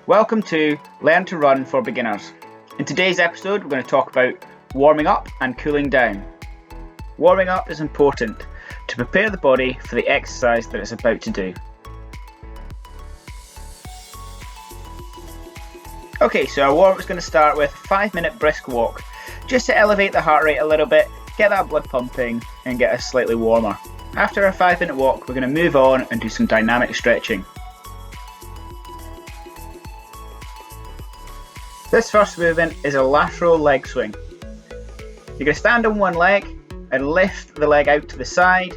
Welcome to Learn to Run for Beginners. In today's episode, we're going to talk about warming up and cooling down. Warming up is important to prepare the body for the exercise that it's about to do. Okay, so our warm-up is going to start with a 5-minute brisk walk, just to elevate the heart rate a little bit, get that blood pumping and get us slightly warmer. After our 5-minute walk, we're going to move on and do some dynamic stretching. This first movement is a lateral leg swing. You're going to stand on one leg and lift the leg out to the side,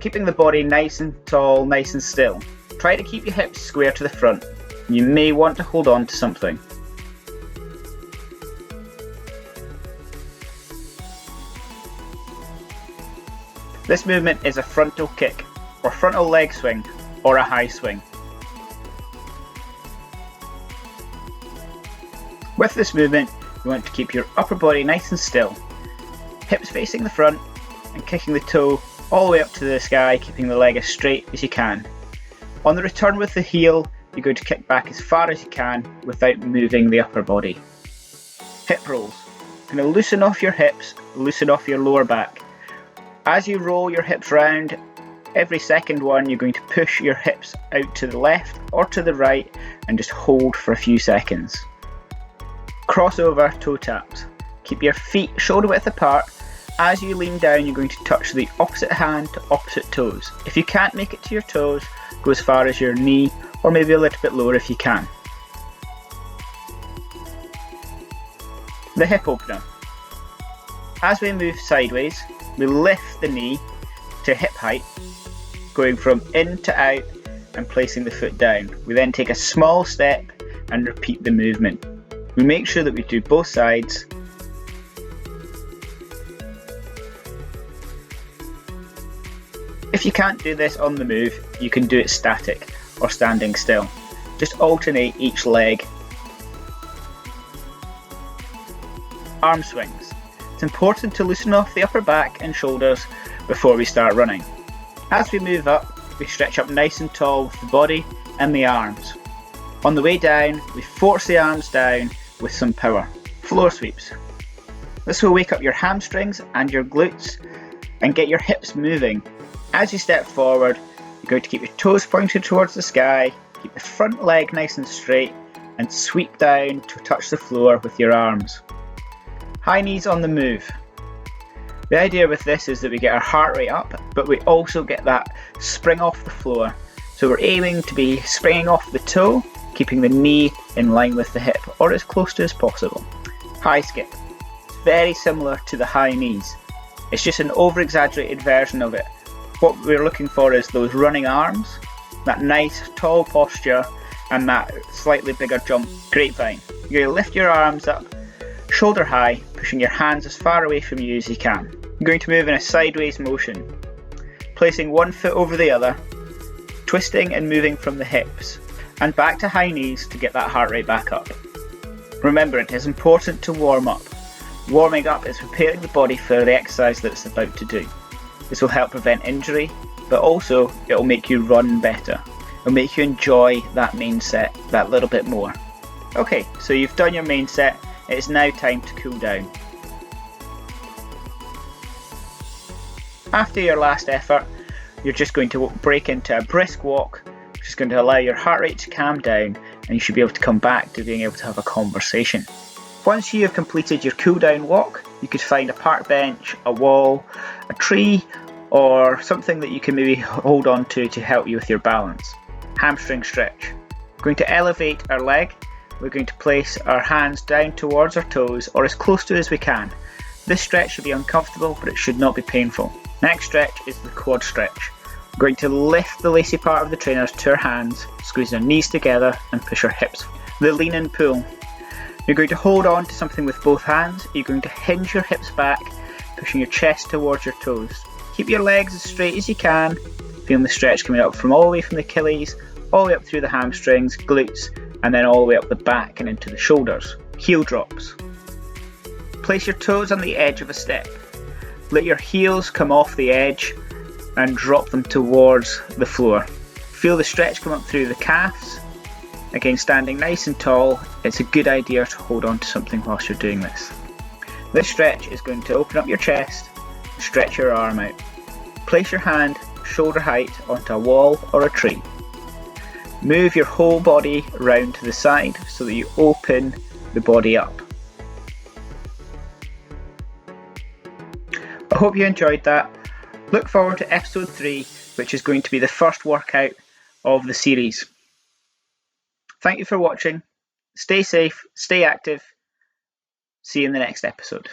keeping the body nice and tall, nice and still. Try to keep your hips square to the front. You may want to hold on to something. This movement is a frontal kick, or frontal leg swing, or a high swing. With this movement, you want to keep your upper body nice and still, hips facing the front and kicking the toe all the way up to the sky, keeping the leg as straight as you can. On the return with the heel, you're going to kick back as far as you can without moving the upper body. Hip rolls. You're going to loosen off your hips, loosen off your lower back. As you roll your hips round, every second one you're going to push your hips out to the left or to the right and just hold for a few seconds. Crossover toe taps. Keep your feet shoulder width apart. As you lean down, you're going to touch the opposite hand to opposite toes. If you can't make it to your toes, go as far as your knee or maybe a little bit lower if you can. The hip opener. As we move sideways, we lift the knee to hip height, going from in to out and placing the foot down. We then take a small step and repeat the movement. We make sure that we do both sides. If you can't do this on the move, you can do it static or standing still. Just alternate each leg. Arm swings. It's important to loosen off the upper back and shoulders before we start running. As we move up, we stretch up nice and tall with the body and the arms. On the way down, we force the arms down with some power. Floor sweeps. This will wake up your hamstrings and your glutes and get your hips moving. As you step forward, you're going to keep your toes pointed towards the sky, keep the front leg nice and straight and sweep down to touch the floor with your arms. High knees on the move. The idea with this is that we get our heart rate up, but we also get that spring off the floor. So we're aiming to be springing off the toe, keeping the knee in line with the hip or as close to as possible. High skip. It's very similar to the high knees. It's just an over-exaggerated version of it. What we're looking for is those running arms, that nice tall posture and that slightly bigger jump. Grapevine. You're going to lift your arms up, shoulder high, pushing your hands as far away from you as you can. You're going to move in a sideways motion, placing one foot over the other, twisting and moving from the hips, and back to high knees to get that heart rate back up. Remember, it is important to warm up. Warming up is preparing the body for the exercise that it's about to do. This will help prevent injury, but also it will make you run better. It will make you enjoy that main set that little bit more. Okay, so you've done your main set, it is now time to cool down. After your last effort, you're just going to break into a brisk walk, which is going to allow your heart rate to calm down and you should be able to come back to being able to have a conversation. Once you have completed your cool down walk, you could find a park bench, a wall, a tree, or something that you can maybe hold on to help you with your balance. Hamstring stretch. We're going to elevate our leg. We're going to place our hands down towards our toes or as close to as we can. This stretch should be uncomfortable, but it should not be painful. Next stretch is the quad stretch. We're going to lift the lacy part of the trainers to our hands, squeeze our knees together and push our hips. The lean and pull. You're going to hold on to something with both hands. You're going to hinge your hips back, pushing your chest towards your toes. Keep your legs as straight as you can, feeling the stretch coming up from all the way from the Achilles, all the way up through the hamstrings, glutes, and then all the way up the back and into the shoulders. Heel drops. Place your toes on the edge of a step. Let your heels come off the edge and drop them towards the floor. Feel the stretch come up through the calves, Again, standing nice and tall, it's a good idea to hold on to something whilst you're doing this. This stretch is going to open up your chest, stretch your arm out. Place your hand shoulder height onto a wall or a tree. Move your whole body round to the side so that you open the body up. I hope you enjoyed that. Look forward to episode 3, which is going to be the first workout of the series. Thank you for watching. Stay safe, stay active. See you in the next episode.